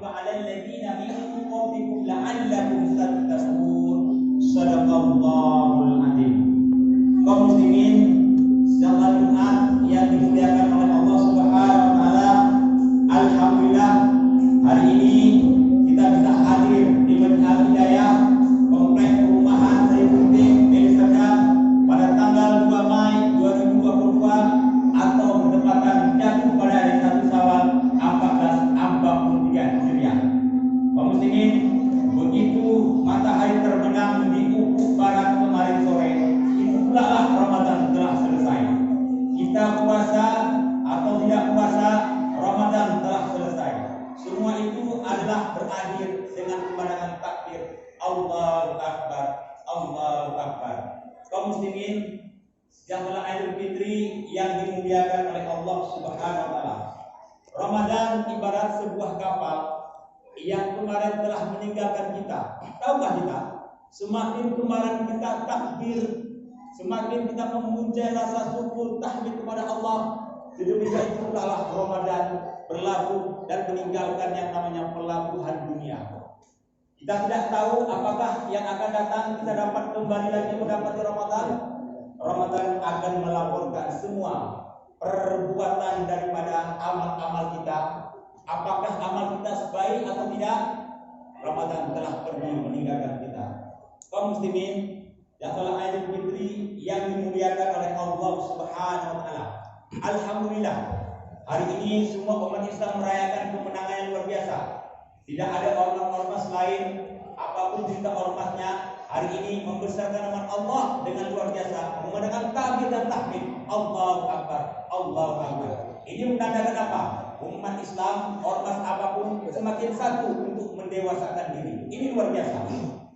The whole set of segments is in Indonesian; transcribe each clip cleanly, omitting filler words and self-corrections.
wa 'alal ladzina min qablikum la'allakum tattaqun. Shadaqallahul adzim. Kaum muslimin, sedang Jumat yang dimuliakan oleh Allah Subhanahu wa taala. Alhamdulillah, hari ini kita bisa hadir di Masjid Al-Hidayah Komplek Perumahan Sayyiduddin Deli Serdang pada tanggal 2 Mei 2022 atau bertepatan jatuh pada hari 1 Syawal 1443 Hijriah. Kaum muslimin, begitu matahari terbenam di ufuk barat kemarin sore, itulah Ramadan telah selesai. Kita puasa atau tidak puasa, Ramadan telah selesai. Semua itu adalah berakhir dengan kemenangan takbir Allahu Akbar, Allahu Akbar. Kaum muslimin yang telah Idul Fitri yang dimuliakan oleh Allah Subhanahu wa taala. Ramadan ibarat sebuah kapal yang kemarin telah meninggalkan kita. Tahukah kita? Semakin kemarin kita takbir, semakin kita memuja rasa syukur tahmid kepada Allah, sedemikian itulah Ramadan berlalu dan meninggalkan yang namanya pelabuhan dunia. Kita tidak tahu apakah yang akan datang kita dapat kembali lagi mendapati Ramadan. Ramadan akan melaporkan semua perbuatan daripada amal-amal kita. Apakah amal kita sebaik atau tidak? Ramadan telah pergi meninggalkan kita. Kaum muslimin yang telah Idul Fitri yang dimuliakan oleh Allah Subhanahu wa taala. Alhamdulillah, hari ini semua umat Islam merayakan kemenangan yang luar biasa. Tidak ada ormas lain, apapun cerita ormasnya, hari ini membesarkan nama Allah dengan luar biasa, mengadakan takbir dan tahmid. Allahu Akbar, Allahu Akbar. Ini menandakan apa? Umat Islam, ormas apapun semakin satu untuk mendewasakan diri. Ini luar biasa.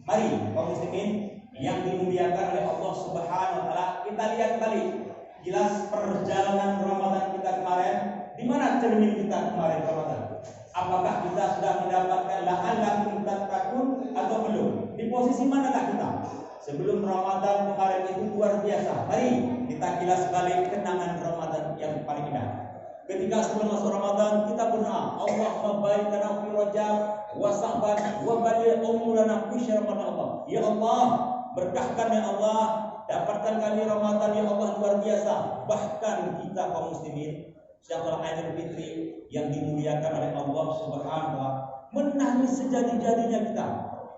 Mari kaum muslimin yang dimuliakan oleh Allah Subhanahu wa taala, kita lihat balik jelas perjalanan Ramadan kita kemarin. Di mana cermin kita kemarin Ramadan? Apakah kita sudah mendapatkan la'allakum tattaqun atau belum? Di posisi manakah kita? Sebelum Ramadan kemarin itu luar biasa. Mari kita kilas balik kenangan Ramadan yang paling indah. Ketika sebelum masuk Ramadan kita berdoa, Allahumma barik lana fi Rajab wa Sya'ban wa baligh umurana fi Ramadan. Allah, ya Allah, berkahkan ya Allah, dapatkan kami Ramadan ya Allah luar biasa. Bahkan kita kaum muslimin setelah Idul Fitri yang dimuliakan oleh Allah Subhanahu wa taala menangis sejadi-jadinya kita.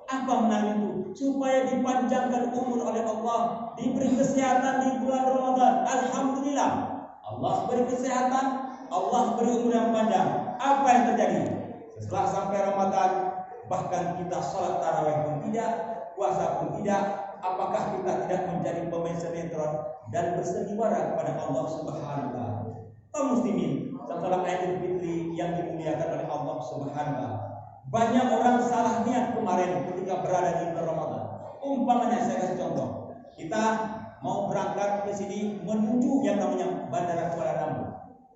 Apa menangis itu? Supaya dipanjangkan umur oleh Allah, diberi kesehatan di bulan Ramadan. Alhamdulillah, Allah beri kesehatan, Allah beri umur yang panjang. Apa yang terjadi? Setelah sampai Ramadan, bahkan kita sholat tarawih pun tidak, puasa pun tidak. Apakah kita tidak menjadi pemain sinetron dan bersandiwara kepada Allah Subhanahu wa taala? Kaum muslimin, setelah Idul Fitri yang dimuliakan oleh Allah Subhanahu wa taala, banyak orang salah niat kemarin ketika berada di bulan Ramadan. Umpamanya saya kasih contoh, kita mau berangkat ke sini menuju yang namanya Bandara Kuala Namu.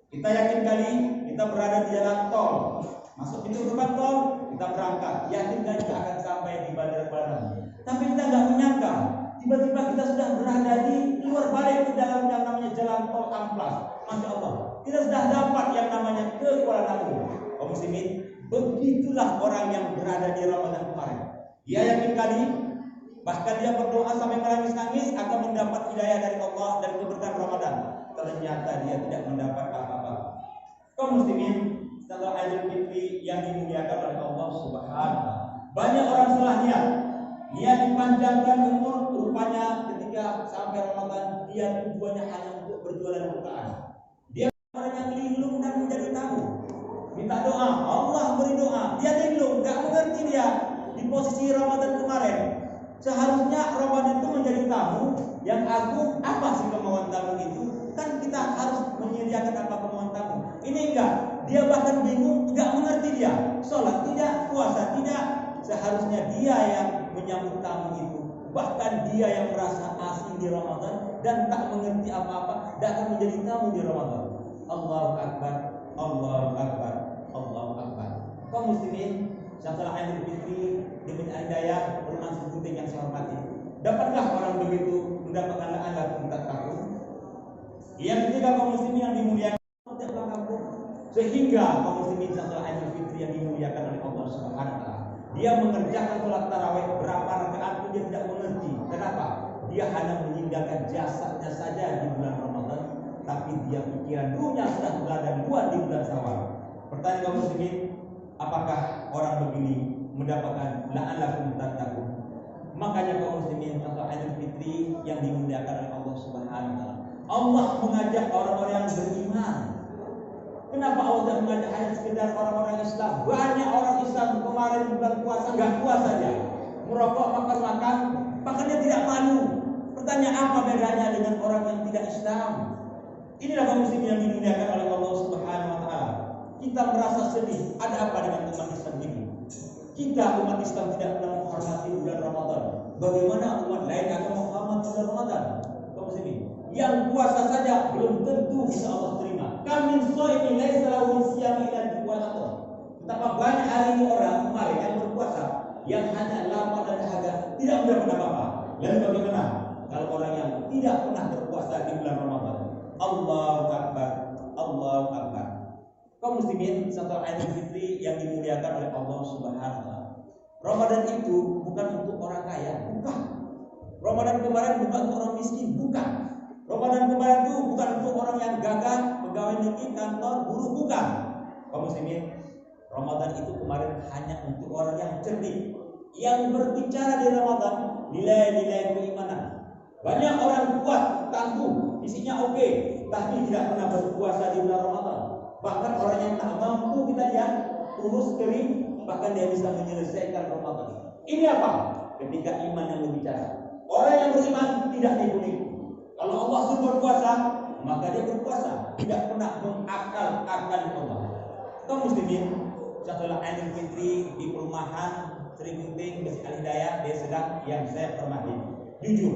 Kita yakin kali kita berada di jalan tol, masuk pintu gerbang tol, kita berangkat, yakin kali kita akan sampai di Bandara Kuala Namu. Tapi kita nggak menyangka, tiba-tiba kita sudah berada di luar balik ke dalam yang namanya jalan tol Amplas. Masya Allah, kita sudah dapat yang namanya ke Kuala Namu. Kaum muslimin, begitulah orang yang berada di Ramadan kemarin. Dia yakin kali, bahkan dia berdoa sampai menangis-nangis akan mendapat hidayah dari Allah dan keberkahan Ramadan. Ternyata dia tidak mendapat apa-apa. Kaum muslimin, setelah Idul Fitri yang dimuliakan oleh Allah Subhanahu wa taala, banyak orang salah niat dipanjangkan umur. Rupanya ketika sampai Ramadan dia tujuannya hanya untuk berjualan bukaan. Dia orang yang linglung dan menjadi tamu, minta doa, Allah beri doa, dia linglung, gak mengerti dia di posisi Ramadan kemarin. Seharusnya Ramadan itu menjadi tamu yang agung. Apa sih kemauan tamu itu? Kan kita harus menyediakan apa kemauan tamu. Ini enggak, dia bahkan bingung, enggak mengerti dia. Sholat tidak, puasa tidak. Seharusnya dia yang menyambut tamu itu. Bahkan dia yang merasa asing di Ramadan dan tak mengerti apa-apa, dan akan menjadi tamu di Ramadan. Allahu Akbar, Allahu Akbar, Allahu Akbar. Kaum muslimin, setelah Idul Fitri dengan hidayah Quran Subuting yang saya hormati, dapatkah orang begitu mendapatkan la'allakum tattaqun? Yang ketiga kaum muslimin yang dimuliakan sehingga kaum muslimin setelah Idul Fitri yang dimuliakan oleh Allah dia mengerjakan sholat tarawih berapa rakaat pun dia tidak mengerti. Kenapa? Dia hanya meninggalkan jasadnya saja di bulan Ramadan, tapi dia pikiran ruhnya sudah berada di bulan Syawal. Pertanyaan kaum muslimin, apakah orang begini mendapatkan la'allakum tattaqun? Makanya kaum muslimin atau Idul Fitri yang dimuliakan oleh Allah Subhanahu wa taala. Allah mengajak orang-orang yang beriman. Kenapa Allah tidak mengajak hanya sekedar orang-orang Islam? Banyak orang Islam kemarin bulan puasa enggak puasa saja. Merokok, makan-makan, bahkan dia tidak malu. Pertanyaan apa bedanya dengan orang yang tidak Islam? Inilah kaum muslimin yang dimuliakan oleh Allah Subhanahu wa taala. Kita merasa sedih, ada apa dengan umat Islam ini? Kita umat Islam tidak pernah menghormati bulan Ramadan. Bagaimana umat lain akan menghormati bulan Ramadan? Kaum muslimin, yang puasa saja belum tentu bisa Allah terima. Kamin shaimin laisa lahu siyam illa al-qiyamah. Betapa banyak hari ini orang kemarin yang berpuasa yang hanya lapar dan dahaga, tidak mendapat apa-apa. Lalu bagaimana kalau orang yang tidak pernah berpuasa di bulan Ramadan? Allahu Akbar, Allahu Akbar. Kaum muslimin, satu Idul Fitri yang dimuliakan oleh Allah Subhanahu wa taala. Ramadan itu bukan untuk orang kaya, bukan. Ramadan kemarin bukan untuk orang miskin, bukan. Ramadan kemarin itu bukan untuk orang yang gagah, pegawai negeri, kantor, buruh, bukan. Kaum muslimin, Ramadan itu kemarin hanya untuk orang yang cerdik, yang berbicara di Ramadan nilai-nilai keimanan. Banyak orang kuat, tangguh, isinya oke, tapi tidak pernah berpuasa di bulan Ramadan. Bahkan orang yang tak mampu kita lihat kurus kering, bahkan dia bisa menyelesaikan Ramadan. Ini apa? Ketika iman yang berbicara. Orang yang beriman tidak dibunuh. Kalau Allah suruh berpuasa, maka dia berpuasa, tidak pernah mengakal-akalkan Allah. Kaum muslimin, setelah Idul Fitri di perumahan Sri Gunting, Masjid Al-Hidayah, Desa Sedang yang saya hormati. Jujur,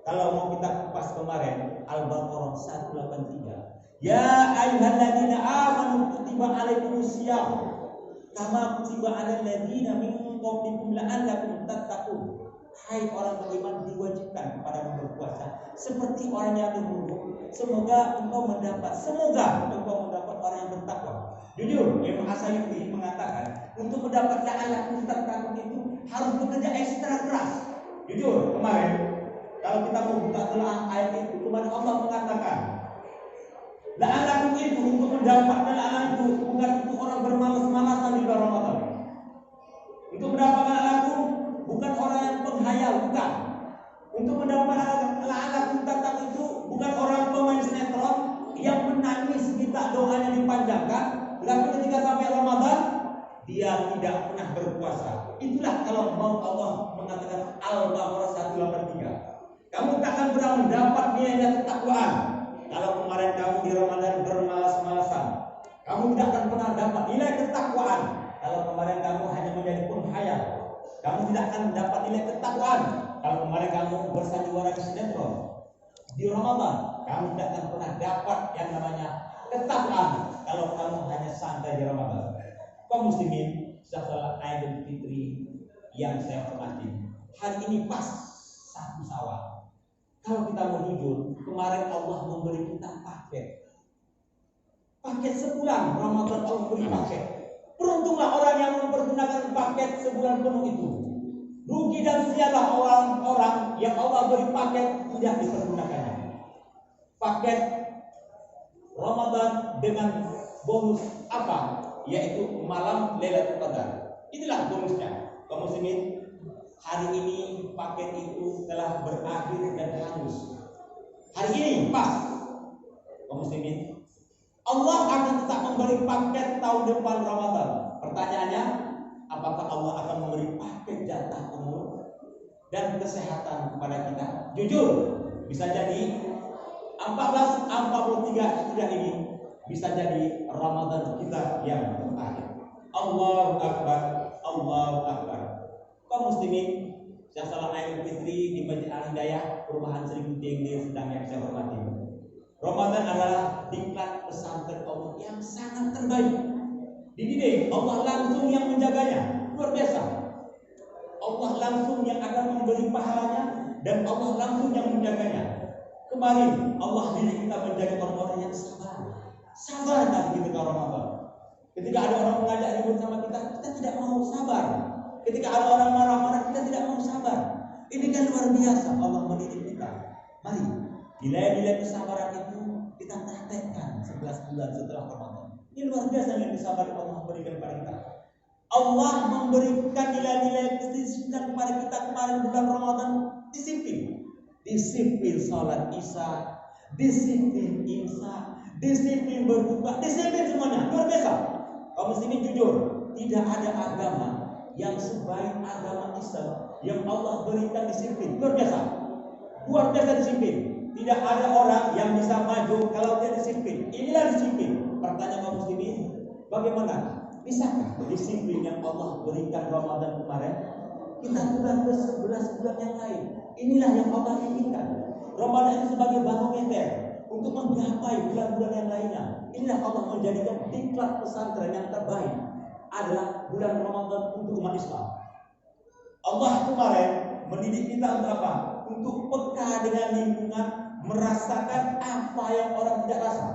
kalau mau kita kupas kemarin Al-Baqarah 183. Ya ayyuhalladzina amanu kutiba alaikumusiyam kama kutiba alal ladzina min qablikum la'allakum tattaqun. Hai orang beriman, diwajibkan kepada berpuasa seperti orang yang dahulu. Semoga engkau mendapat orang yang bertakwa. Jujur, Imam Asy'ari mengatakan untuk mendapatkan la'allakum tattaqun itu harus bekerja ekstra keras. Jujur, kemarin kalau kita mau buka telah ayat itu, kemarin Allah mengatakan la'allakum itu untuk mendapatkan la'allakum itu bukan untuk orang bermalas-malasan di bulan Ramadan. Untuk mendapatkan la'allakum bukan orang yang penghayal, bukan. Untuk mendapatkan la'allakum tattaqun itu bukan orang pemain sinetron yang menangis minta doanya dipanjangkan, tapi ketika sampai Ramadan dia tidak pernah berpuasa. Itulah kalau mau Allah mengatakan Al-Baqarah 183. Kamu takkan pernah mendapat nilai ketakwaan kalau kemarin kamu di Ramadan bermalas-malasan. Kamu tidak akan pernah dapat nilai ketakwaan kalau kemarin kamu hanya menjadi penghayal. Kamu tidak akan dapat nilai ketakwaan kalau kemarin kamu bersandiwara di sinetron. Di Ramadan kamu tidak akan pernah dapat yang namanya ketakwaan kalau kamu hanya santai di Ramadan. Kaum muslimin, setelah Idul Fitri yang saya hormati, hari ini pas 1 Syawal. Kalau kita mau jujur, kemarin Allah memberi kita paket sebulan Ramadan. Allah beri paket. Beruntunglah orang yang mempergunakan paket sebulan penuh itu. Rugi dan sialah orang-orang yang Allah beri paket tidak dipergunakannya. Paket Ramadan dengan bonus apa? Yaitu malam Lailatul Qadar. Inilah bonusnya. Kaum muslimin, hari ini paket itu telah berakhir dan hangus. Hari ini pas, kaum muslimin, Allah akan tetap memberi paket tahun depan Ramadan. Pertanyaannya, apakah Allah akan memberi paket jatah umur dan kesehatan kepada kita? Jujur, bisa jadi 1443 sudah ini bisa jadi Ramadan kita yang terakhir. Allahu Akbar, Allahu Akbar. Kaum muslimin, salat Idul Fitri di Masjid Al-Hidayah, Perumahan Sri Gunting di Sedang yang saya hormati. Ramadan adalah diklat pesantren Allah yang sangat terbaik. Dididik Allah langsung yang menjaganya, luar biasa. Allah langsung yang akan memberi pahalanya dan Allah langsung yang menjaganya. Kemarin Allah didik kita menjadi orang-orang yang sabar. Sabar dalam ketika Ramadan. Ketika ada orang mengajak ribut sama kita, kita tidak mau sabar. Ketika ada orang marah-marah, kita tidak mau sabar. Ini kan luar biasa Allah mendidik kita. Mari, nilai-nilai kesabaran itu kita praktekkan 11 bulan setelah Ramadan. Ini luar biasa yang kesabaran Allah berikan kepada kita. Allah memberikan nilai-nilai kedisiplinan kepada kita kemarin bulan Ramadan. Disiplin salat Isya, disiplin imsak, disiplin berbuka, disiplin semuanya. Luar biasa. Kaum muslimin jujur, tidak ada agama yang sebaik agama Islam yang Allah berikan disiplin. Luar biasa disiplin. Tidak ada orang yang bisa maju kalau dia disiplin. Inilah disiplin. Pertanyaan kaum muslimin, bagaimana? Bisakah disiplin yang Allah berikan Ramadan kemarin kita bulan ke-11 bulan yang lain? Inilah yang Allah inginkan. Ramadan itu sebagai barometer untuk menggapai bulan-bulan yang lainnya. Inilah Allah menjadikan diklat pesantren yang terbaik adalah bulan Ramadan untuk umat Islam. Allah kemarin mendidik kita untuk apa? Untuk peka dengan lingkungan, merasakan apa yang orang tidak rasa.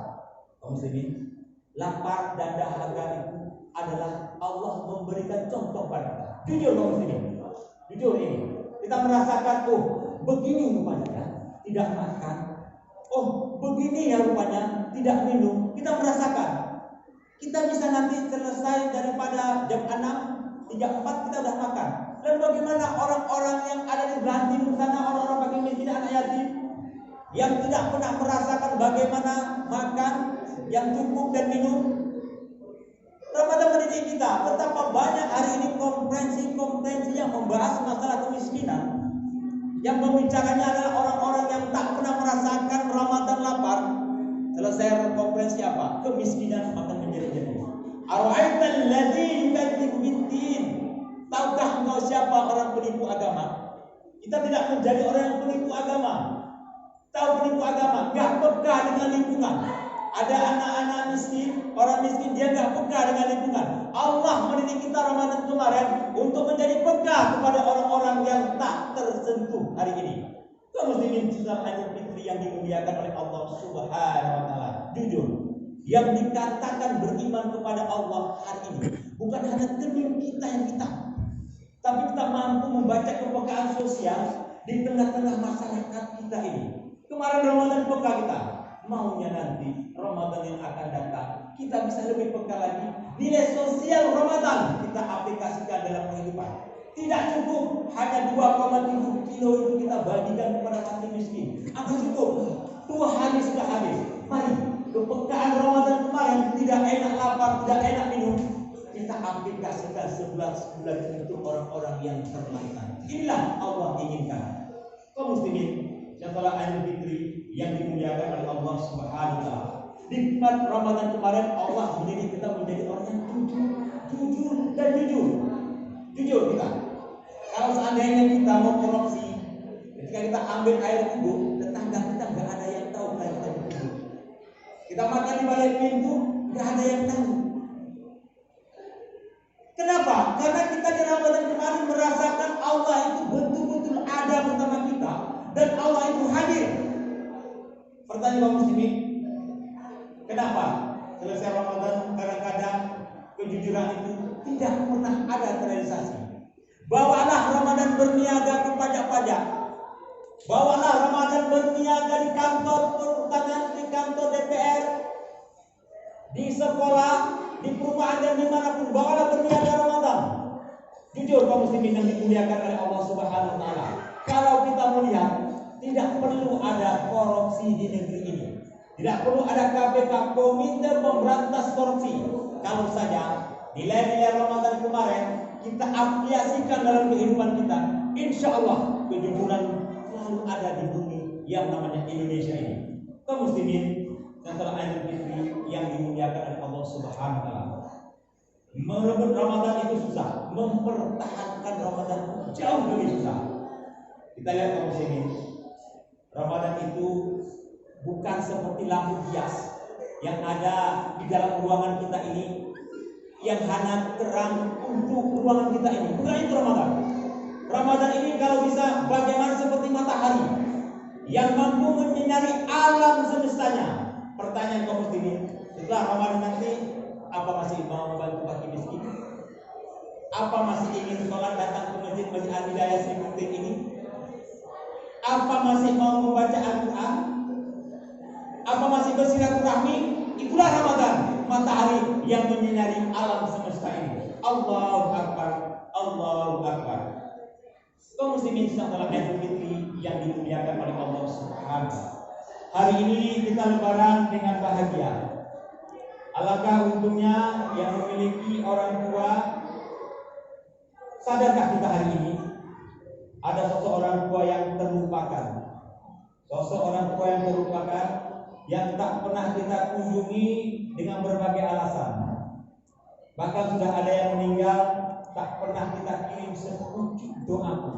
Kaum muslimin, lapar dan dahaga itu adalah Allah memberikan contoh pada kita. Jujur kaum muslimin, jujur ini kita merasakan, oh begini rupanya tidak makan, oh begini ya rupanya tidak minum. Kita merasakan. Kita bisa nanti selesai daripada jam 6, 3-4 kita sudah makan. Dan bagaimana orang-orang yang ada di Banting sana, orang-orang bagi miskin, anak yatim yang tidak pernah merasakan bagaimana makan yang cukup dan minum? Ramadan mendidik kita betapa banyak hari ini konferensi yang membahas masalah kemiskinan. Yang membicarakannya adalah orang-orang yang tak pernah merasakan Ramadan lapar. Selesai konferensi apa? Kemiskinan akan menjadi-jadi. Ara'aital ladzi yukadzibu bid-din. Tahukah engkau siapa orang penipu agama? Kita tidak menjadi orang yang penipu agama. Tahu penipu agama, enggak peka dengan lingkungan. Ada anak-anak miskin, orang miskin dia enggak peka dengan lingkungan. Allah mendidik kita Ramadan kemarin untuk menjadi peka kepada orang-orang yang tak tersentuh hari ini. Kaum muslimin sedang hanya fitri yang dimuliakan oleh Allah Subhanahu wa taala. Jujur, yang dikatakan beriman kepada Allah hari ini bukan hanya kening kita yang kita, tapi kita mampu membaca kepekaan sosial di tengah-tengah masyarakat kita ini. Kemarin Ramadan peka kita, maunya nanti Ramadan yang akan datang kita bisa lebih peka lagi. Nilai sosial Ramadan kita aplikasikan dalam kehidupan. Tidak cukup hanya 2,7 kilo itu kita bagikan kepada fakir miskin. Apa cukup? 2 hari sudah habis. Mari, kepekaan Ramadan kemarin tidak enak lapar, tidak enak minum, kita aplikasikan 11 bulan untuk orang-orang yang terlantar. Inilah Allah inginkan. Kaum muslimin yang telah Idul Fitri yang dimuliakan oleh Allah Subhanahu wa taala. Nikmat Ramadan kemarin Allah mendidik kita menjadi orang yang jujur dan jujur. Jujur kita. Kalau seandainya kita mau korupsi, ketika kita ambil air kubur, tetangga kita nggak ada yang tahu air kita kubur. Kita makan di balik pintu, nggak ada yang tahu. Kenapa? Karena kita di Ramadan kemarin merasakan Allah itu betul-betul ada bersama kita dan Allah itu hadir. Pertanyaan kaum muslimin, kenapa selesai Ramadan kadang-kadang kejujuran itu tidak pernah ada terrealisasi? Bawalah Ramadan berniaga ke pajak-pajak. Bawalah Ramadan berniaga di kantor perhutanan, di kantor DPR, di sekolah, di perumahan dan dimanapun. Bawalah berniaga Ramadan. Jujur kaum muslimin yang dimuliakan oleh Allah Subhanahu wa taala. Kalau kita melihat, tidak perlu ada korupsi di negeri ini. Tidak perlu ada KPK, Komite Pemberantas Korupsi. Kalau saja nilai-nilai Ramadan kemarin kita aplikasikan dalam kehidupan kita, insya Allah kejujuran selalu ada di bumi yang namanya Indonesia ini. Kaum muslimin yang telah Idul Fitri yang dimuliakan oleh Allah Subhanahu wa taala. Merebut Ramadan itu susah, mempertahankan Ramadan jauh lebih susah. Kita lihat kaum muslimin, Ramadan itu bukan seperti lampu hias yang ada di dalam ruangan kita ini, yang hanya terang untuk ruangan kita ini. Bukan itu Ramadan. Ramadan ini kalau bisa bagaimana seperti matahari yang mampu menyinari alam semestanya. Pertanyaan kaum muslimin, setelah Ramadan nanti apa masih mau membantu fakir miskin? Apa masih ingin sholat datang ke masjid Al-Hidayah Sri Muti ini? Apa masih mau membaca Al-Quran? Apa masih bersilaturahmi? Itulah Ramadan, matahari yang menyinari alam semesta ini. Allahu Akbar, Allahu Akbar. Kaum muslimin dalam Idul Fitri yang dimuliakan oleh Allah Subhanahu. Hari ini kita lebaran dengan bahagia. Alangkah untungnya yang memiliki orang tua. Sadarkah kita hari ini ada sosok orang tua yang terlupakan? Sosok orang tua yang terlupakan, yang tak pernah kita kunjungi dengan berbagai alasan. Bahkan sudah ada yang meninggal, tak pernah kita kirim sepucuk doa pun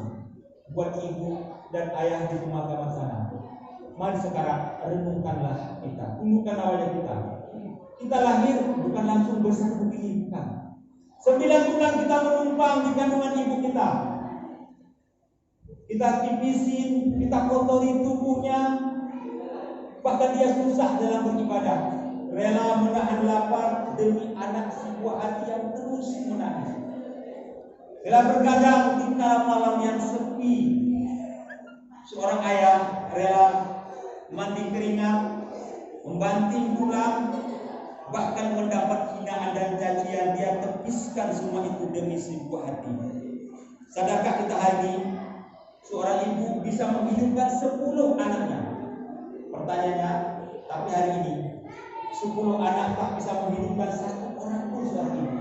buat ibu dan ayah di pemakaman sana. Mari sekarang renungkanlah kita, tundukkan wajah kita. Kita lahir bukan langsung bersatu begini, bukan. 9 bulan kita menumpang di kandungan ibu kita. Kita tipisin, kita kotori tubuhnya. Bahkan dia susah dalam beribadah, rela menahan lapar demi anak si buah hati yang terus menangis. Rela bergadang di malam yang sepi. Seorang ayah rela mandi keringat, membanting tulang, bahkan mendapat hinaan dan cacian. Dia tepiskan semua itu demi si buah hati. Sadarkah kita hari ini seorang ibu bisa menghidupkan 10 anaknya? Pertanyaannya, tapi hari ini 10 anak tak bisa menghidupkan 1 orang pun seorang ibu.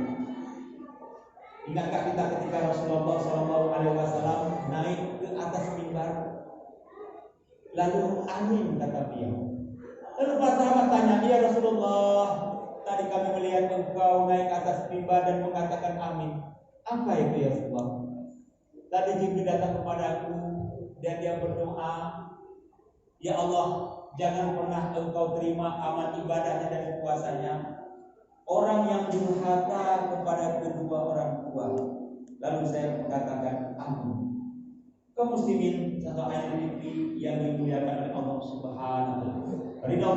Ingatkah kita ketika Rasulullah SAW naik ke atas mimbar, lalu amin kata beliau. Lalu para sahabat tanya, ya Rasulullah, tadi kami melihat engkau naik ke atas mimbar dan mengatakan amin. Apa itu ya Rasulullah? Tadi Jibril datang kepadaku dan dia berdoa, ya Allah, jangan pernah engkau terima amal ibadahnya dan puasanya orang yang durhaka kepada kedua orang tua. Lalu saya mengatakan amin. Kaum muslimin satu ayat ini yang dimuliakan oleh Allah Subhanahu. Ridha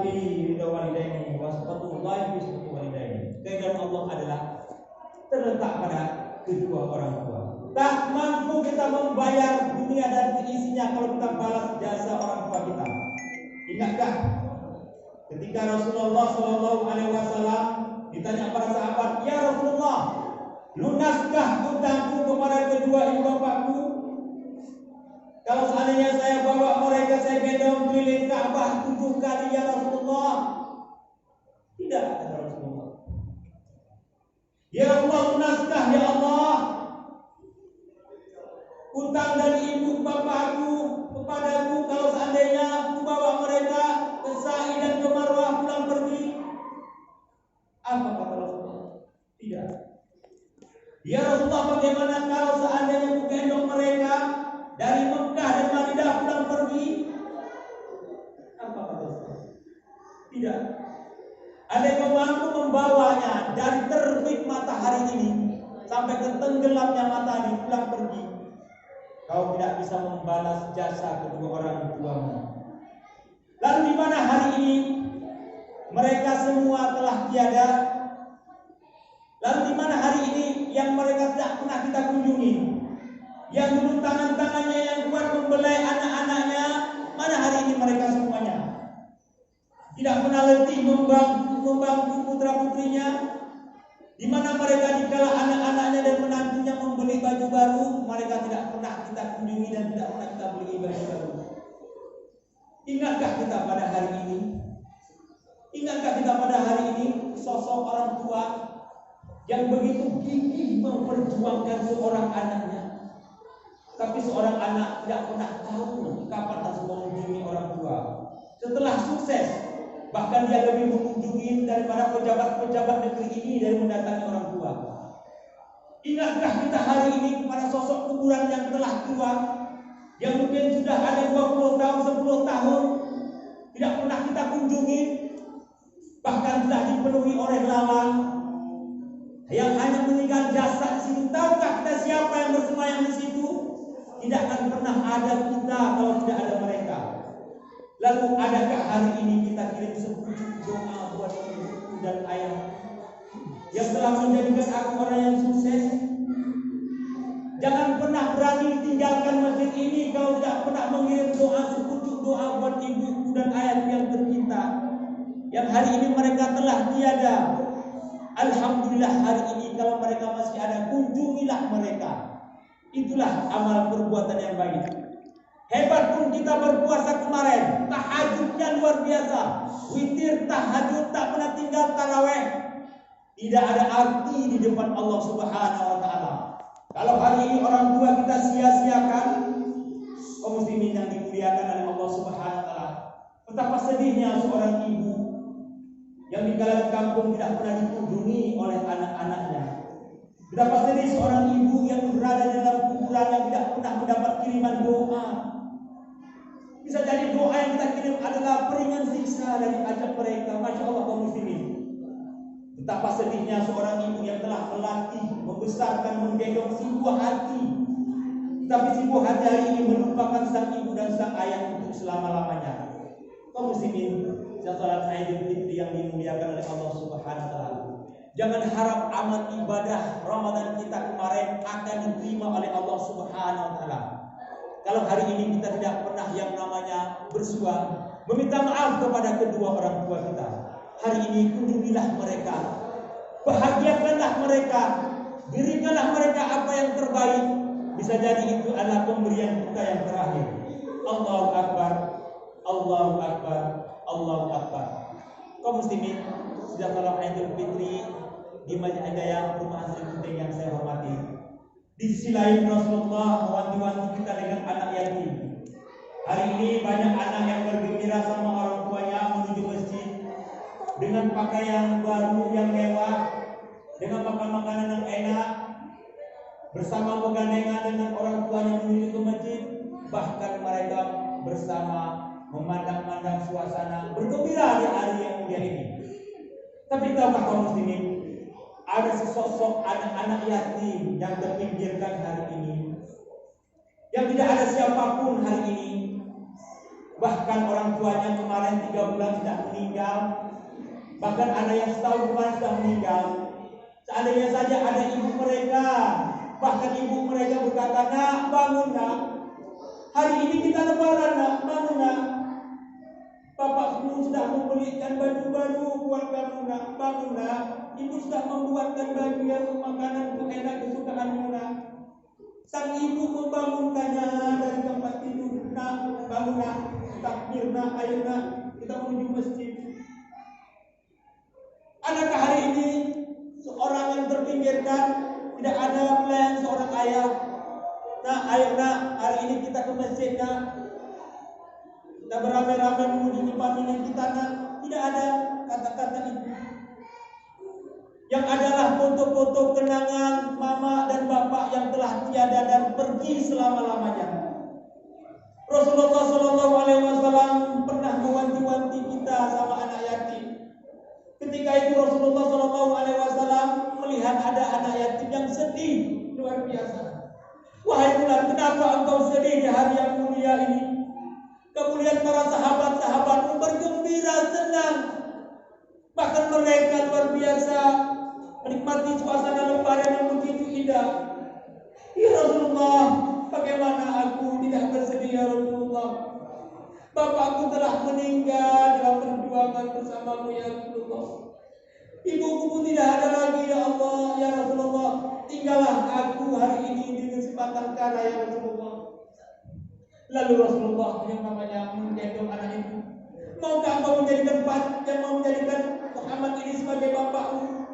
fi ridha walidaini wa sabatullahi fi sabati walidaini. Keridhaan Allah adalah terletak pada kedua orang tua. Tak mampu kita membayar dunia dan isinya kalau kita balas jasa orang tua kita. Ingatkah ketika Rasulullah SAW ditanya para sahabat, ya Rasulullah, lunaskah hutangku kepada kedua ibu bapakku? Kalau seandainya saya bawa mereka, saya gendong keliling Ka'bah 7 kali, ya Rasulullah. Tidak, kata Rasulullah. Ya Rasulullah, lunaskah ya Allah hutang dari ibu bapakku kepadaku kalau seandainya aku bawa mereka ke Sa'i dan ke Marwah pulang pergi? Apa kata Rasulullah? Tidak. Ya Rasulullah, bagaimana kalau seandainya aku gendong mereka dari Mekah dan Madinah pulang pergi? Apa kata Rasulullah? Tidak. Andai kau mampu membawanya dari terbit matahari ini sampai ke tenggelamnya matahari pulang pergi, kau tidak bisa membalas jasa kedua orang tuamu. Lalu di mana hari ini mereka semua telah tiada? Lalu di mana hari ini yang mereka tidak pernah kita kunjungi? Yang dulu tangan-tangannya yang kuat membelai anak-anaknya, mana hari ini mereka semuanya? Tidak pernah letih membantu putra-putrinya. Di mana mereka dikala anak-anaknya dan menantunya membeli baju baru, mereka tidak pernah kita kunjungi dan tidak pernah kita beli baju baru. Ingatkah kita pada hari ini? Ingatkah kita pada hari ini sosok orang tua yang begitu gigih memperjuangkan seorang anaknya, tapi seorang anak tidak pernah tahu kapan harus mengunjungi orang tua. Setelah sukses, bahkan dia lebih mengunjungi daripada pejabat-pejabat negeri ini dari mendatangi orang tua. Ingatkah kita hari ini kepada sosok kuburan yang telah tua, yang mungkin sudah ada 20 tahun, 10 tahun, tidak pernah kita kunjungi, bahkan sudah dipenuhi oleh lalang yang hanya meninggal jasad di situ. Tahukah kita siapa yang bersemayam di situ? Tidak akan pernah ada kita kalau tidak ada mereka. Lalu adakah hari ini kita kirim sepucuk doa buat ibu dan ayah yang telah menjadikan aku orang yang sukses? berani tinggalkan masjid ini, kau tidak pernah mengirim doa sekutu doa buat ibuku dan ayahku yang tercinta, yang hari ini mereka telah tiada. Alhamdulillah hari ini kalau mereka masih ada, kunjungilah mereka. Itulah amal perbuatan yang baik. Hebat pun kita berpuasa kemarin, tahajudnya luar biasa, witir tahajud tak pernah tinggal, taraweh. Tidak ada arti di depan Allah Subhanahu wa taala. Kalau hari ini orang tua kita sia-siakan, kaum muslimin yang dimuliakan oleh Allah Subhanahu wa taala, betapa sedihnya seorang ibu yang di kalangan kampung tidak pernah dikunjungi oleh anak-anaknya. Betapa sedih seorang ibu yang berada di dalam kuburan yang tidak pernah mendapat kiriman doa. Bisa jadi doa yang kita kirim adalah peringan siksa dari ajab mereka. Masya Allah kaum muslimin. Betapa sedihnya seorang ibu yang telah melatih, membesarkan, menggendong si buah hati. Tapi si buah hati hari ini melupakan sang ibu dan sang ayah untuk selama-lamanya. Kaum muslimin, salat Idul Fitri yang dimuliakan oleh Allah Subhanahu wa taala. Jangan harap amal ibadah Ramadan kita kemarin akan diterima oleh Allah Subhanahu wa taala. Kalau hari ini kita tidak pernah yang namanya bersua, meminta maaf kepada kedua orang tua kita, hari ini kunjungilah mereka, bahagiakanlah mereka, berikanlah mereka apa yang terbaik. Bisa jadi itu adalah pemberian kita yang terakhir. Allahu Akbar, Allahu Akbar, Allahu Akbar. Kaum muslimin, sudah salat Idul Fitri di Masjid Hidayah Rumah Asri Kuting yang saya hormati. Di sisi lain Rasulullah mewanti-wanti kita dengan anak yatim. Hari ini banyak anak yang bergembira sama orang tuanya menuju masjid dengan pakaian baru yang mewah, dengan makan makanan yang enak, bersama bergandengan dengan orang tuanya menuju ke masjid. Bahkan mereka bersama memandang-mandang suasana bergembira di hari yang mulia ini. Tapi tahukah kaum muslimin, ada sesosok anak-anak yatim yang terpinggirkan hari ini, yang tidak ada siapapun hari ini. Bahkan orang tuanya kemarin 3 bulan sudah meninggal, bahkan ada yang setahun kemarin sudah meninggal. Seandainya saja ada ibu mereka, bahkan ibu mereka berkata, nak bangun nak, hari ini kita lebaran nak, bangun nak, bapakmu sudah membelikan baju baru buat kamu nak, bangun nak, ibu sudah membuatkan baju yang makanan untuk enak kesukaanmu nak. Sang ibu membangunkannya dari tempat tidur, nak bangun nak, takbir nak, ayo nak, kita menuju masjid. Adakah hari ini seorang yang terpinggirkan, tidak ada pelayan seorang ayah? Nak, ayo nak, hari ini kita ke masjid nak, kita beramai-ramai menuju tempat milik kita nak. Tidak ada kata-kata itu. Yang adalah foto-foto kenangan mama dan bapak yang telah tiada dan pergi selama-lamanya. Rasulullah SAW pernah mewanti-wanti kita sama anak yatim. Ketika itu Rasulullah SAW melihat ada anak yatim yang sedih luar biasa. Wahai Fulan, kenapa engkau sedih di hari yang mulia ini? Kemudian para sahabat-sahabatmu bergembira, senang. Bahkan mereka luar biasa menikmati suasana lebaran yang begitu indah. Ya Rasulullah, bagaimana aku tidak bersedih ya Rasulullah? Bapakku telah meninggal dalam perjuangan bersamamu ya Rasulullah. Ibuku pun tidak ada lagi ya Allah, ya Rasulullah. Tinggallah aku hari ini dengan kesempatan kara ya Rasulullah. Lalu Rasulullah yang namanya menggendong anak itu, maukah engkau menjadikan Muhammad ini sebagai bapakmu?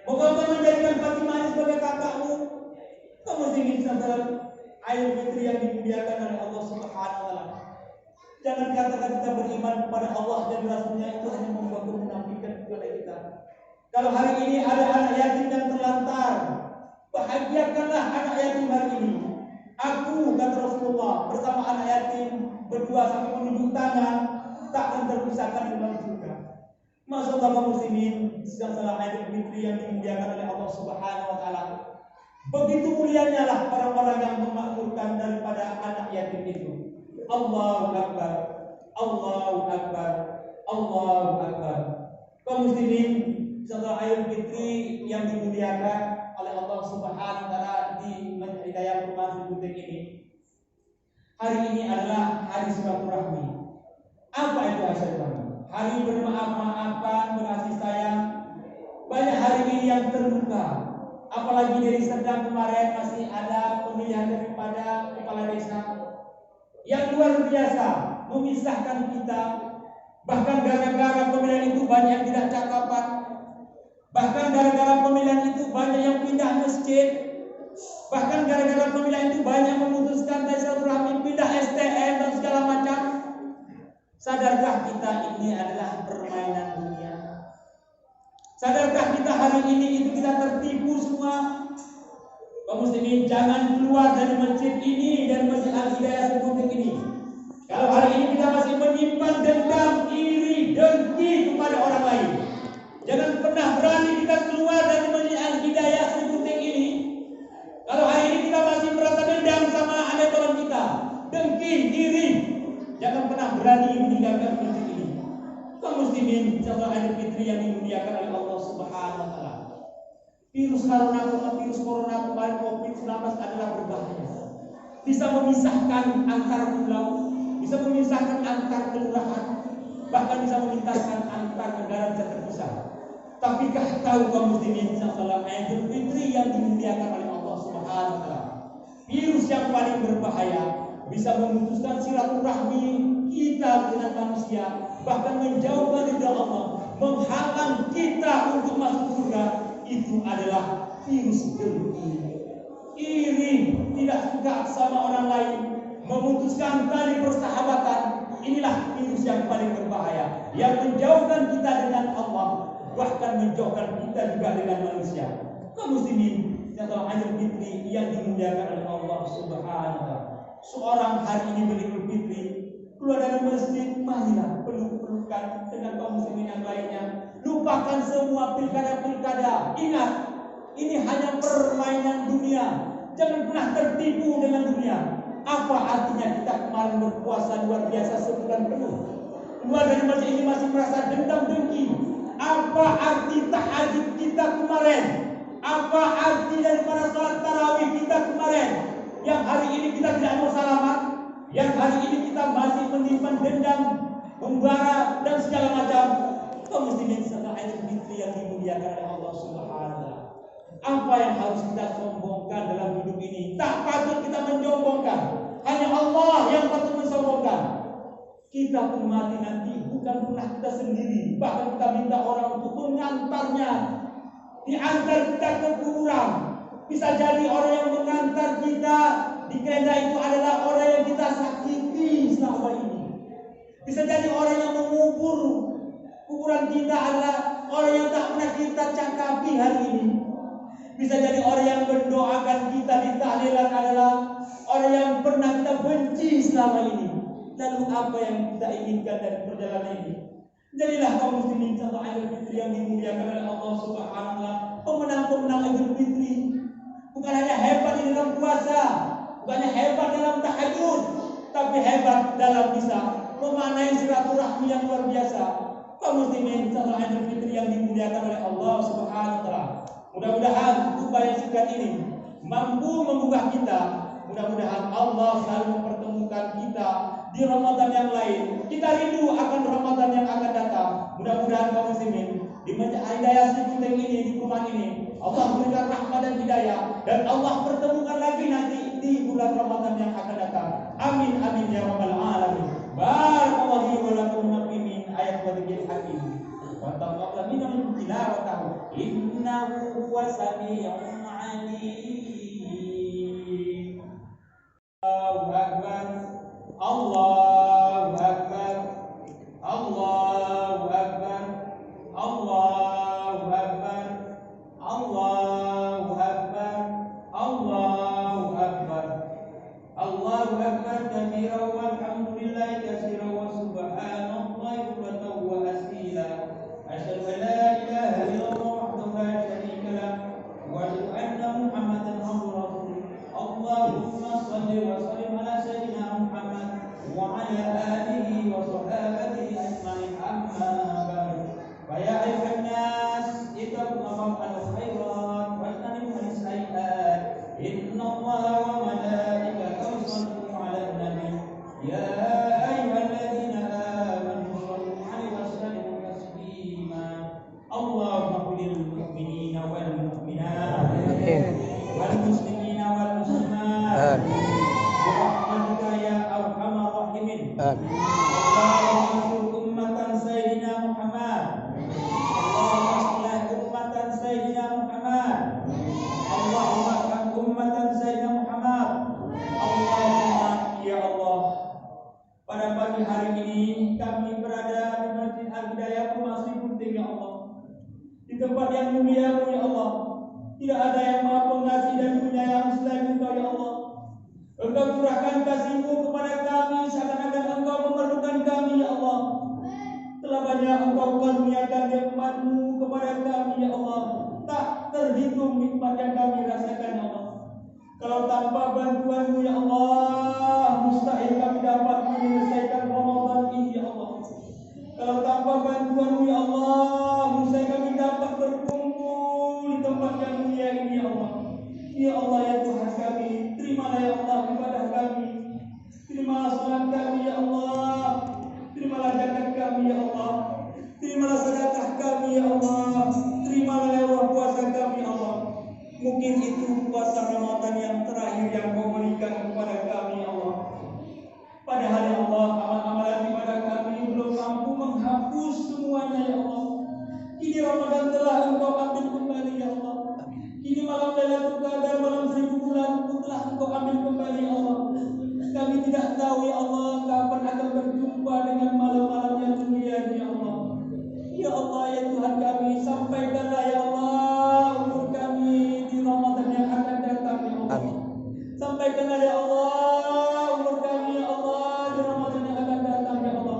Maukah engkau menjadikan Fatimah ini sebagai kakakmu? Kamu muslimin dalam Idul Fitri yang dimuliakan oleh Allah Subhanahu wa taala. Jangan katakan kita beriman kepada Allah dan Rasulnya itu hanya membuat kemunafikan kepada kita. Kalau hari ini ada anak yatim yang terlantar, bahagiakanlah anak yatim hari ini. Aku, kata Rasulullah, bersama anak yatim berdua sampai menunjuk tangan, tak akan terpisahkan di dalam surga. Masya Allah kaum muslimin, sedang salat Idul Fitri yang dimuliakan oleh Allah Subhanahu wa taala. Begitu mulianya lah orang-orang yang memakmurkan daripada anak yatim itu. Allahu Akbar, Allahu Akbar, Allahu Akbar. Kaum muslimin, salat Idul Fitri yang dimuliakan oleh Allah Subhanahu wa taala di Masjid Hidayah Rumah Sebuting ini. Hari ini adalah hari silaturahmi. Apa itu hari silaturahmi? Hari bermaaf-maafan, berkasih sayang. Banyak hari ini yang terluka. Apalagi dari Serdang kemarin masih ada pemilihan daripada kepala desa yang luar biasa memisahkan kita. Bahkan gara-gara pemilihan itu banyak yang tidak cakapan. Bahkan gara-gara pemilihan itu banyak yang pindah masjid. Bahkan gara-gara pemilihan itu banyak memutuskan dari silaturahmi pindah STM dan segala macam. Sadarkah kita ini adalah permainan dunia? Sadarkah kita hari ini itu kita tertipu semua? Kaum muslimin, jangan keluar dari masjid ini, dari Masjid Al-Hidayah Sebuting ini. Kalau hari ini kita masih menyimpan dendam, iri, dengki kepada orang lain, jangan pernah berani kita keluar dari Masjid Al-Hidayah Sebuting ini. Kalau hari ini kita masih merasa dendam sama anak tolong kita, dengki, iri, jangan pernah berani meninggalkan masjid ini. Kaum muslimin, salat Idul Fitri yang dimuliakan oleh Allah Subhanahu wa taala. Virus corona kemarin COVID-19 adalah berbahaya. Bisa memisahkan antar pulau, bisa memisahkan antar kelurahan, bahkan bisa memisahkan antar negara bisa terpisah. Tapikah tahu kaum muslimin, salat Idul Fitri yang dimuliakan oleh Allah Subhanahu wa taala, virus yang paling berbahaya bisa memutuskan silaturahmi kita dengan manusia, bahkan menjauhkan dari Allah, menghalang kita untuk masuk surga. Itu adalah virus dengki, iri, tidak suka sama orang lain, memutuskan tali persahabatan. Inilah virus yang paling berbahaya, yang menjauhkan kita dengan Allah, bahkan menjauhkan kita juga dengan manusia. Kaum muslimin, salat Idul Fitri yang dimuliakan oleh Allah Subhanahu wa taala. Seorang hari ini berIdul Fitri, keluar dari masjid, marilah peluk-pelukan dengan kaum muslimin yang lainnya. Lupakan semua pilkada-pilkada. Ingat, ini hanya permainan dunia. Jangan pernah tertipu dengan dunia. Apa artinya kita kemarin berpuasa luar biasa sebulan penuh? Keluar dari masjid ini masih merasa dendam dengki. Apa arti tahajud kita kemarin? Apa arti daripada salat tarawih kita kemarin? Yang hari ini kita tidak mau salaman, yang hari ini kita masih menyimpan dendam, membara dan segala macam. Kaum muslimin, salat Idul Fitri yang dimuliakan oleh Allah Subhanahu wa taala. Apa yang harus kita sombongkan dalam hidup ini? Tak patut kita menyombongkan. Hanya Allah yang patut mensombongkan. Kita pun mati nanti bukan pernah kita sendiri, bahkan kita minta orang untuk mengantarnya, diantar kita ke kuburan. Bisa jadi orang yang mengantar kita di kereta itu adalah orang yang kita sakiti selama ini. Bisa jadi orang yang mengubur kuburan kita adalah orang yang tak pernah kita cakapi hari ini. Bisa jadi orang yang mendoakan kita di tahlilan adalah orang yang pernah kita benci selama ini. Lalu apa yang kita inginkan dari perjalanan ini? Jadilah kaum muslimin salat Idul Fitri yang dimuliakan oleh Allah Subhanahu wa taala, pemenang-pemenang Idul Fitri. Bukan hanya hebat di dalam puasa, bukan hanya hebat dalam tahajud, tapi hebat dalam bisa memaknai silaturahmi yang luar biasa. Kaum muslimin salat Idul Fitri yang dimuliakan oleh Allah Subhanahu wa taala. Mudah-mudahan upaya singkat ini mampu menggugah kita. Mudah-mudahan Allah selalu mempertemukan kita di Ramadan yang lain. Kita rindu akan Ramadan yang akan datang. Mudah-mudahan kaum muslimin di Masjid Al-Hidayah Sebuting ini, di rumah ini, Allah berikan rahmat dan hidayah, dan Allah pertemukan lagi nanti di bulan Ramadan yang akan datang. Amin amin ya rabbal alamin. Barakallahu wa lakum min ayat wa dzikril hakim. Wa taqabbal minna tilawatahu innahu huwas samii'un 'aliim. Allahu akbar. Allahu akbar. Allahu akbar. Allahu akbar. Allahu akbar. Allahu akbar. Allahu akbar katsiran walhamdulillahi katsiran wa subhanallahi bukratan wa asila. Asyhadu an la ilaha illallah wahdahu la syarika lah wa asyhadu anna Muhammadan Birahmatika ya arhamar rahimin. Allahumma ansur ummatan Sayyidina Muhammad. Allahumma aslih ummatan Sayyidina Muhammad. Allahumma arham ummatan Sayyidina Muhammad. Allahumma ya Allah. Pada pagi hari ini kami berada di Masjid Al-Hidayah Masjid Gunting ya Allah. Di tempat yang mulia ya Allah. Tidak ada yang Maha Pengasih dan Penyayang selain Engkau ya Allah. Engkau curahkan kasih-Mu kepada kami seakan-akan Engkau memerlukan kami ya Allah. Telah banyak Engkau karuniakan nikmat-Mu kepada kami ya Allah. Tak terhitung nikmat yang kami rasakan ya Allah. Kalau tanpa bantuan-Mu ya Allah, mustahil kami dapat menyelesaikan Ramadan ini ya Allah. Kalau tanpa bantuan-Mu ya Allah, mustahil kami dapat berkumpul di tempat yang mulia ini ya Allah. Ya Allah ya Tuhan kami, terimalah ya Allah ibadah kami. Terimalah salat kami ya Allah. Terimalah zakat kami ya Allah. Terimalah sedekah kami ya Allah. Terimalah ya Allah puasa kami ya Allah. Mungkin itu puasa Ramadan yang terakhir yang Kau berikan kepada kami ya Allah. Padahal ya Allah, amal-amalan ibadah kami belum mampu menghapus semuanya ya Allah. Kini Ramadan telah Engkau ambil kembali ya Allah. Kini malam Lailatul Qadar, malam 1000 bulan telah Engkau ambil kembali ya Allah. Kami tidak tahu ya Allah kapan akan berjumpa dengan malam-malam yang mulia ini ya Allah. Ya Allah ya Tuhan kami, sampaikanlah ya Allah umur kami di Ramadan yang akan datang ya Allah. Sampaikanlah ya Allah umur kami ya Allah di Ramadan yang akan datang ya Allah.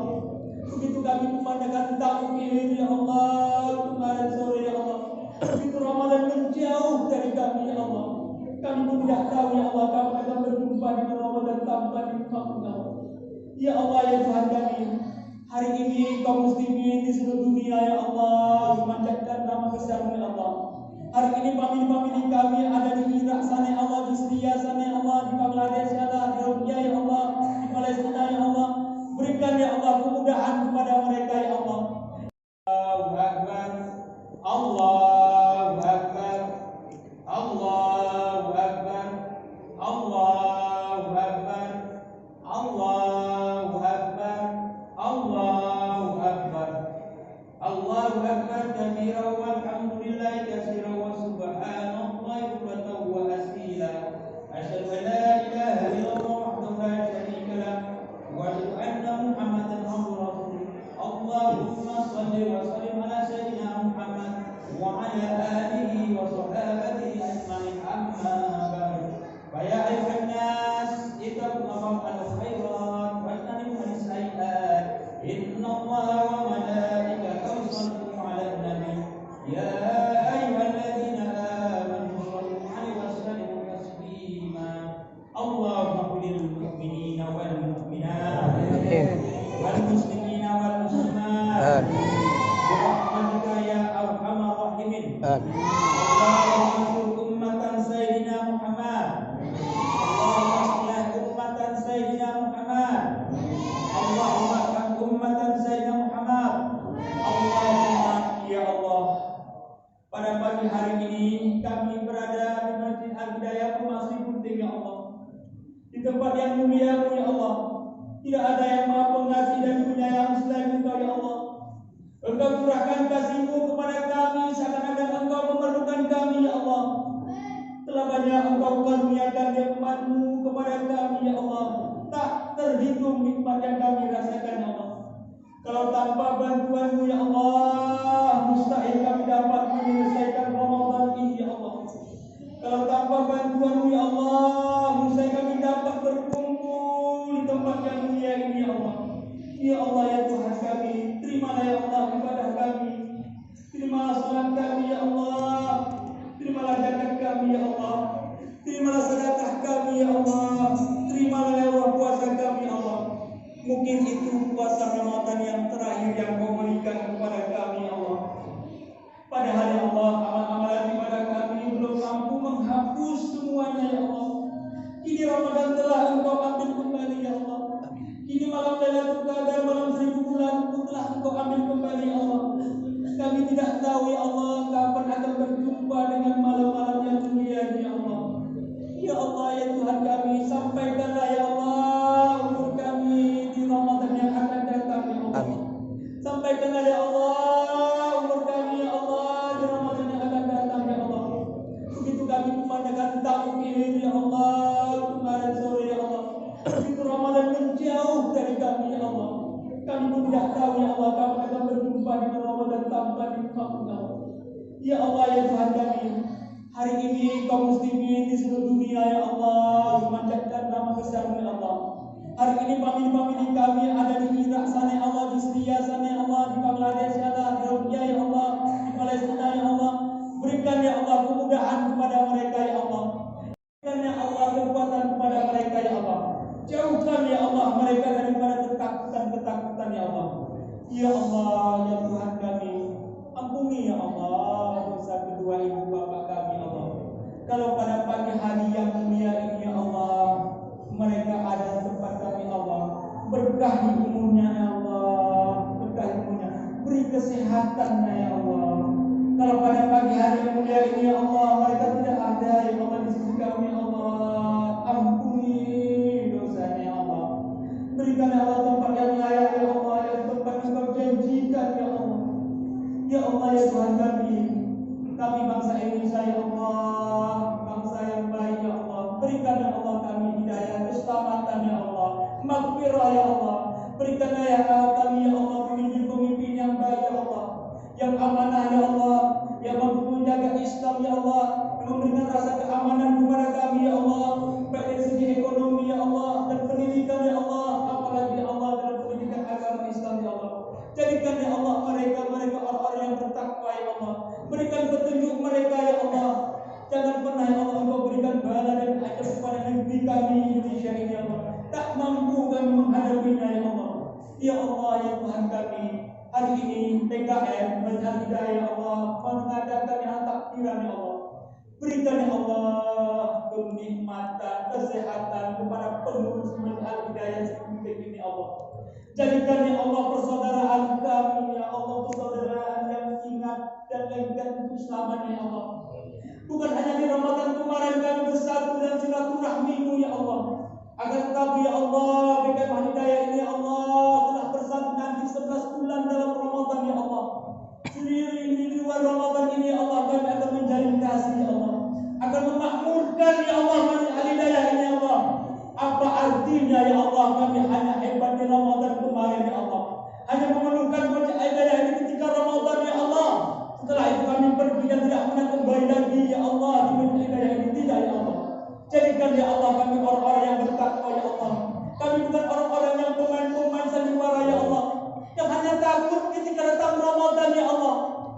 Begitu kami memandangkan takbir ya Allah kemarin sore ya Allah. Begitu Ramadan menjauh dari kami ya Allah. Kami pun tidak tahu ya Allah kapan akan berjumpa dengan Ramadan tanpa nikmat-Mu ya Allah. Ya Allah ya Tuhan kami, hari ini kaum muslimin di seluruh dunia ya Allah memanjatkan nama besar-Mu ya Allah. Hari ini famili-famili kami ada di Irak sana ya Allah, di Syria sana ya Allah, di Bangladesh ya Allah, di Rukia ya Allah, di Palestina ya Allah. Berikan ya Allah kemudahan kepada mereka ya Allah. Allahu Akbar. Allahu Akbar. Allahu Akbar. Allahu Akbar. Allahu Akbar. Allahu Akbar. Allahu Akbar kabira walhamdulillahi katsira wa subhanallahi bukratan wa asila. Asyhadu an la ilaha illallah wahdahu la syarika lah wa asyhadu anna Muhammadan abduhu wa rasuluh. Allahumma shalli wa sallim ala sayyidina Muhammad wa ala alihi wa sahbihi ajma'in amma ba'du. Fa ya ayyuhan nas ittaqu al khairat wa ijtanibu as-sayyi'at. Inna Allaha wa malaikatahu yusalluna 'alan nabi. Ya ayyuhalladzina amanu sallu 'alaihi wa sallimu taslima. Allahumma qul lil mu'minina wal mu'minat wal muslimina wal muslimat. Birahmatika ya arhamar rahimin. Allahumma ansur ummatan Sayyidina Muhammad. Allahumma aslih ummatan Sayyidina Muhammad. Allahumma arham ummatan Sayyidina Muhammad. Allahumma ya Allah. Pada pagi hari ini kami berada di Masjid Al-Hidayah Masjid Gunting ya Allah. Di tempat yang mulia ya Allah. Tidak ada yang Maha Pengasih dan Penyayang selain Engkau ya Allah. Engkau curahkan kasih-Mu kepada kami seakan-akan Engkau memerlukan kami ya Allah. Telah banyak Engkau karuniakan nikmat-Mu kepada kami ya Allah. Tak terhitung nikmat yang kami rasakan ya Allah. Kalau tanpa bantuan-Mu ya Allah, mustahil kami dapat menyelesaikan Ramadan ini ya Allah. Kalau tanpa bantuan-Mu ya Allah, mustahil kami dapat berkumpul di tempat yang mulia ini ya Allah. Ya Allah ya Tuhan kami, terimalah ya Allah ibadah kami. Terimalah salat kami ya Allah. Terimalah zakat kami ya Allah. Terimalah sedekah kami ya Allah. Terimalah ya Allah puasa kami ya Allah. Mungkin itu puasa Ramadan yang terakhir yang Kau berikan kepada kami ya Allah. Padahal ya Allah, amal-amalan ibadah kami belum mampu menghapus semuanya ya Allah. Kini Ramadan telah Engkau ambil kembali ya Allah. Kini malam Lailatul Qadar, malam 1000 bulan telah Engkau ambil kembali ya Allah. Kami tidak tahu ya Allah kapan akan berjumpa dengan malam-malam yang mulia ini ya Allah. Ya Allah ya Tuhan kami, Ya Allah ya Tuhan kami, hari ini kaum muslimin di seluruh dunia ya Allah memanjatkan nama besar-Mu ya Allah. Hari ini famili-famili kami ada di Irak sana ya Allah, di Syria sana ya Allah, di Bangladesh ya Allah, di Rukia ya Allah, di Palestina ya Allah. Berikan ya Allah kemudahan kepada mereka ya Allah. Berikan ya Allah kekuatan kepada mereka ya Allah. Jauhkan ya Allah mereka daripada ketakutan ya Allah. Ya Allah ya Tuhan kami, ampuni ya Allah dosa kedua ibu bapak kami ya Allah. Kalau pada pagi hari yang mulia ini ya Allah, mereka ada tempat kami Allah, berkahi umurnya ya Allah, berkahi umurnya, beri kesehatannya ya Allah. Kalau pada pagi hari yang mulia ini ya Allah, mereka tidak ada ya Allah di sisi kami ya Allah, ampuni dosanya ya Allah. Berikan ya Allah tempat yang layak ya Allah, yang tempat yang Kau janjikan ya Allah. Ya Allah ya Tuhan kami bangsa Indonesia ya Allah, bangsa yang baik ya Allah. Berikan ya Allah kami hidayah, keselamatan ya Allah, maghfirah ya Allah. Berikan ya Allah kami ya Allah pemimpin-pemimpin yang baik ya Allah, yang amanah ya Allah, yang mampu menjaga Islam ya Allah, yang memberikan rasa keamanan kepada kami ya Allah, baik dari segi ekonomi ya Allah dan pendidikan ya Allah, apalagi ya Allah dalam pendidikan agama Islam ya Allah. Jadikan ya Allah mereka orang-orang yang bertakwa ya Allah. Berikan petunjuk mereka ya Allah. Jangan pernah ya Allah Engkau berikan bala dan ajab kepada negeri kami Indonesia ini ya Allah. Tak mampu kami menghadapinya ya Allah. Ya Allah ya Tuhan kami, hari ini PKN Majlis Hidayah ya Allah mengadakan yang takbiran ya Allah. Berikan ya Allah kenikmatan, kesehatan kepada pengurus Majlis Hidayah seperti ini ya Allah. Jadikan ya Allah persaudaraan kami ya Allah, persaudaraan yang ingat dan lengket untuk selamanya ya Allah. Bukan hanya di Ramadan kemarin kami bersatu dan silaturahmi-Mu ya Allah, agar kami ya Allah berikan hidayah ini ya Allah telah bersatu nanti 11 bulan dalam Ramadan ya Allah. Sendiri di luar Ramadan ini ya Allah kami akan menjalin kasih ya Allah, akan memakmurkan ya Allah hidayah ini ya Allah. Apa artinya ya Allah kami hanya hebat di Ramadan kemarin ya Allah, hanya memerlukan hidayah ini ketika Ramadan ya Allah. Setelah itu kami pergi dan tidak pernah kembali lagi ya Allah di hidayah ini, tidak ya Allah. Jadikan ya Allah kami orang-orang yang bertakwa ya Allah. Kami bukan orang-orang yang pemain-pemain sandiwara ya Allah, yang hanya takut ketika datang Ramadan ya Allah,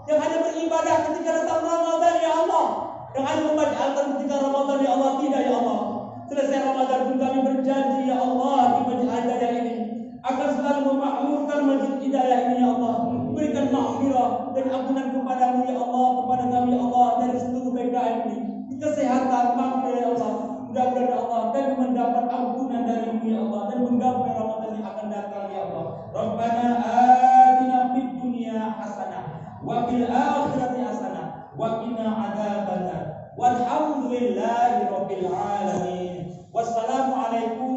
yang hanya beribadah ketika datang Ramadan ya Allah, yang hanya membaca Al-Quran ketika Ramadan ya Allah, tidak ya Allah. Selesai Ramadan pun kami berjanji ya Allah di Masjid Hidayah ini akan selalu memakmurkan Masjid Hidayah ini ya Allah. Berikan maghfirah dan ampunan kepada-Mu ya Allah, kepada kami ya Allah dari seluruh PKN ini. Kesehatan, maghfirah ya Allah. Mudah-mudahan ya Allah kami mendapat ampunan dari-Mu ya Allah dan menggapai Ramadan yang akan datang ya Allah. Rabbana atina fid dunya hasanah wa fil akhirati hasanah wa qina adzabannar. Walhamdulillahi rabbil alamin. Wassalamualaikum